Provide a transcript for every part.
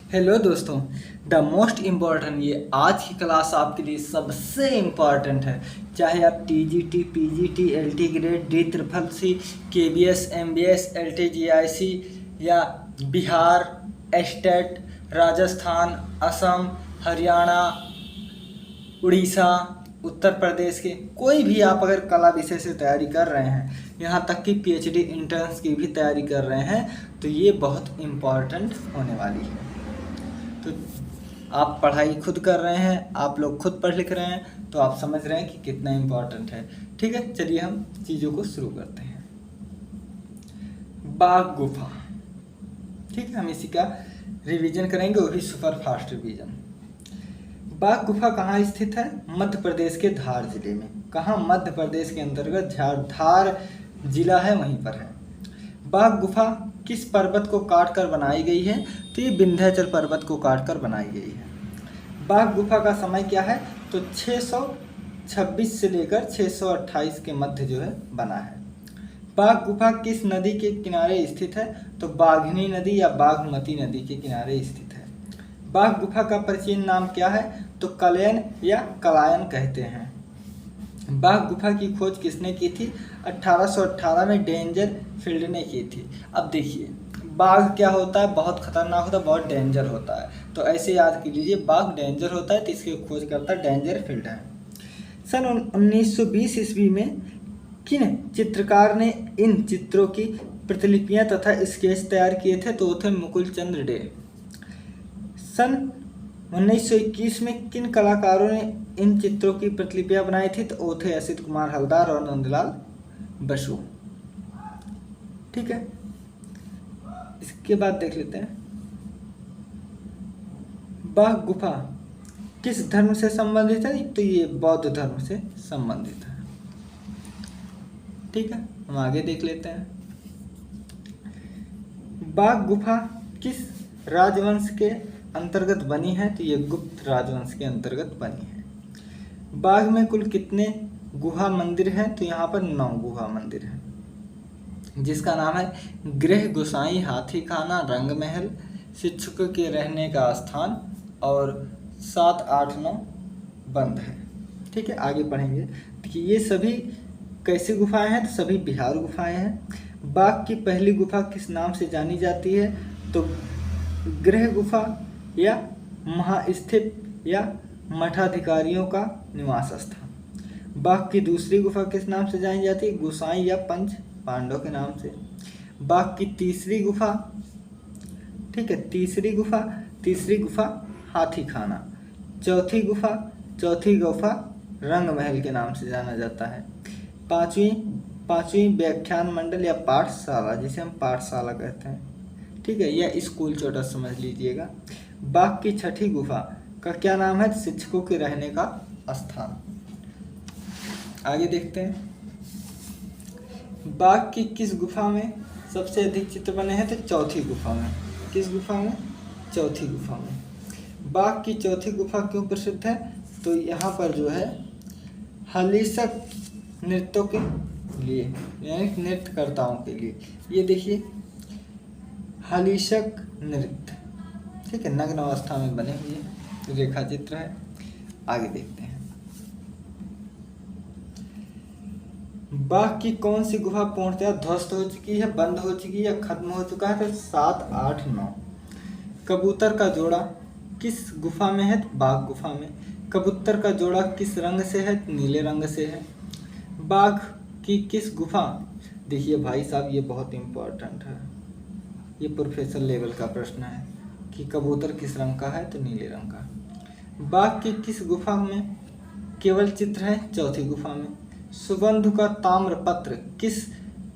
Hello दोस्तों। The most important ये आज की क्लास आपके लिए सबसे इम्पॉर्टेंट है। चाहे आप TGT, PGT, LT grade, D triple C, KBS, MBS, LTGIC या बिहार, स्टेट, राजस्थान, असम, हरियाणा, उड़ीसा, उत्तर प्रदेश के कोई भी आप अगर कला विषय से तैयारी कर रहे हैं, यहाँ तक कि पीएचडी इंट्रेंस की भी तैयारी कर रहे हैं, तो ये बहुत इम्पॉर्टेंट होने वाली है। तो आप पढ़ाई खुद कर रहे हैं, आप लोग खुद पढ़ लिख रहे हैं, तो आप समझ रहे हैं कि कितना इम्पोर्टेंट है। ठीक है, चलिए हम चीज़ों को शुरू करते हैं। बाघ गुफा, ठीक है, हम इसी का रिवीजन करेंगे, वो भी सुपर फास्ट रिवीजन। बाघ गुफा कहाँ स्थित है? मध्य प्रदेश के धार जिले में। कहाँ? मध्य प्रदेश के अंतर्गत धार जिला है, वहीं पर है। बाघ गुफा किस पर्वत को काटकर बनाई गई है? तो ये विंध्याचल पर्वत को काटकर बनाई गई है। बाघ गुफा का समय क्या है? तो 626 से लेकर 628 के मध्य जो है बना है। बाघ गुफा किस नदी के किनारे स्थित है? तो बाघनी नदी या बागमती नदी के किनारे स्थित है। बाघ गुफा का प्राचीन नाम क्या है? तो कलयन या कलायन कहते हैं। बाघ गुफा की खोज किसने की थी? 1818 में डेंजर फील्ड ने की थी। अब देखिए, बाघ क्या होता है? बहुत खतरनाक होता है, बहुत डेंजर होता है। तो ऐसे याद कर लीजिए, बाघ डेंजर होता है तो इसकी खोज करता है डेंजर फील्ड है। सन 1920 ईस्वी में किन चित्रकार ने इन चित्रों की प्रतिलिपियां तथा स्केच तैयार किए थे? तो वो थे मुकुल चंद्र डे। सन 1921 में किन कलाकारों ने इन चित्रों की प्रतिलिपियां बनाई थी? तो वो थे असित कुमार हलदार और नंदलाल बसु। ठीक है, इसके बाद देख लेते हैं, बाघ गुफा किस धर्म से संबंधित है? तो ये बौद्ध धर्म से संबंधित है। ठीक है, हम आगे देख लेते हैं, बाघ गुफा किस राजवंश के अंतर्गत बनी है? तो ये गुप्त राजवंश के अंतर्गत बनी है। बाघ में कुल कितने गुहा मंदिर हैं? तो यहाँ पर 9 गुहा मंदिर हैं, जिसका नाम है गृह गोसाई, हाथी खाना, रंग महल, शिक्षकों के रहने का स्थान और 7, 8, 9 बंद है। ठीक है, आगे पढ़ेंगे। देखिए, ये सभी कैसी गुफाएं हैं? तो सभी बिहार गुफाएं हैं। बाघ की पहली गुफा किस नाम से जानी जाती है? तो गृह गुफा या महास्थित या मठाधिकारियों का निवास स्थान। बाघ की दूसरी गुफा किस नाम से जानी जाती है? गोसाई या पंच पांडव के नाम से। बाघ की तीसरी गुफा, ठीक है, तीसरी गुफा हाथी खाना। चौथी गुफा रंग महल के नाम से जाना जाता है। पांचवी व्याख्यान मंडल या पाठशाला, जिसे हम पाठशाला कहते हैं, ठीक है, या स्कूल छोटा समझ लीजिएगा। बाघ की छठी गुफा का क्या नाम है? शिक्षकों के रहने का स्थान। आगे देखते हैं, बाघ की किस गुफा में सबसे अधिक चित्र बने हैं? तो चौथी गुफा में। किस गुफा में? चौथी गुफा में। बाघ की चौथी गुफा क्यों प्रसिद्ध है? तो यहाँ पर जो है हलीशक नृत्यों के लिए, यानी नृत्यकर्ताओं के लिए, ये देखिए हलीशक नृत्य, ठीक है, नग्न अवस्था में बने हुए रेखा चित्र है। आगे देखते हैं, बाघ की कौन सी गुफा पूर्णतः ध्वस्त हो चुकी है, बंद हो चुकी है या खत्म हो चुका है? तो 7, 8, 9। कबूतर का जोड़ा किस गुफा में है? तो बाघ गुफा में। कबूतर का जोड़ा किस रंग से है? नीले रंग से है। बाघ की किस गुफा, देखिए भाई साहब, ये बहुत इंपॉर्टेंट है, ये प्रोफेसर लेवल का प्रश्न है कि कबूतर किस रंग का है? तो नीले रंग का। बाघ की किस गुफा में केवल चित्र है? चौथी गुफा में। सुबंधु का ताम्रपत्र किस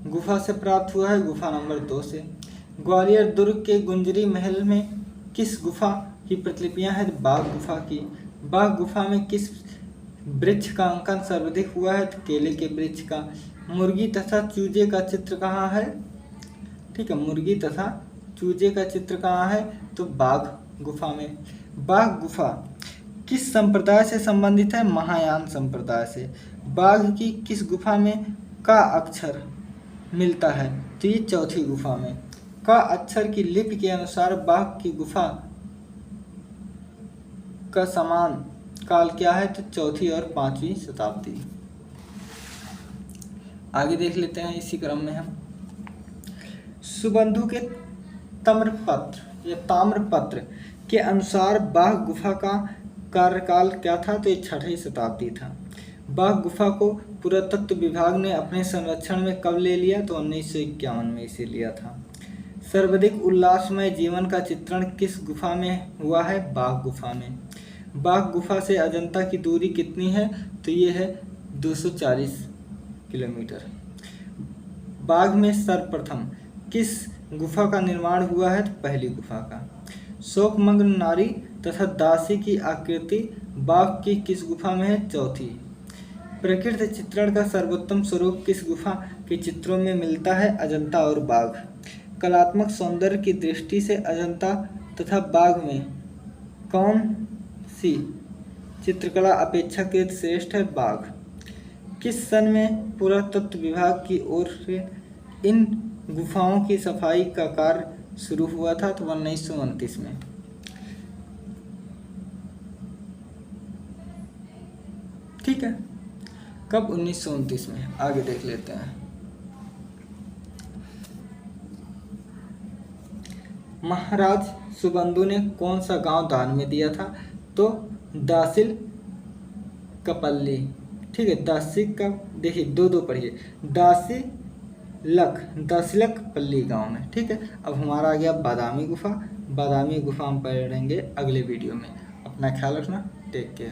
गुफा से प्राप्त हुआ है? गुफा नंबर 2 से। ग्वालियर दुर्ग के गुंजरी महल में किस गुफा की प्रतिलिपियां हैं? बाघ गुफा की। बाघ गुफा में किस वृक्ष का अंकन सर्वाधिक हुआ है? तो केले के वृक्ष का। मुर्गी तथा चूजे का चित्र कहाँ है? ठीक है, मुर्गी तथा चूजे का चित्र कहाँ है? तो बाघ गुफा में। बाघ गुफा किस संप्रदाय से संबंधित है? महायान संप्रदाय से। बाघ की किस गुफा में का अक्षर मिलता है? तो ये चौथी गुफा में। का अक्षर की लिपि के अनुसार बाघ की गुफा का समान काल क्या है? तो चौथी और 5वीं शताब्दी। आगे देख लेते हैं इसी क्रम में हम। सुबंधु के ताम्रपत्र के अनुसार बाघ गुफा का कार्यकाल क्या था? तो ये 6वीं शताब्दी था। बाघ गुफा को पुरातत्व विभाग ने अपने संरक्षण में कब ले लिया? तो 1951 में इसे लिया था। सर्वाधिक उल्लासमय जीवन का चित्रण किस गुफा में हुआ है? बाघ गुफा में। बाघ गुफा से अजंता की दूरी कितनी है? तो ये है 240 किलोमीटर। बाघ में सर्वप्रथम किस गुफा का निर्माण हुआ है? तो पहली गुफा का। शोकमग्न नारी तथा दासी की आकृति बाघ की किस गुफा में है? चौथी। प्रकृति चित्रण का सर्वोत्तम स्वरूप किस गुफा के चित्रों में मिलता है? अजंता और बाघ। कलात्मक सौंदर्य की दृष्टि से अजंता तथा बाघ में कौन सी चित्रकला अपेक्षाकृत श्रेष्ठ है? बाघ। किस सन में पुरातत्व विभाग की ओर से इन गुफाओं की सफाई का कार्य शुरू हुआ था? तो 1929 में। ठीक है, कब? 1929 में। आगे देख लेते हैं। महाराज सुबंधु ने कौन सा गांव दान में दिया था? तो दासिल कपल्ली। ठीक है, दासी का देखिए दो पढ़िए, दासिलक पल्ली गांव में। ठीक है, अब हमारा आ गया बादामी गुफा। बादामी गुफा हम पढ़ेंगे अगले वीडियो में। अपना ख्याल रखना, टेक केयर।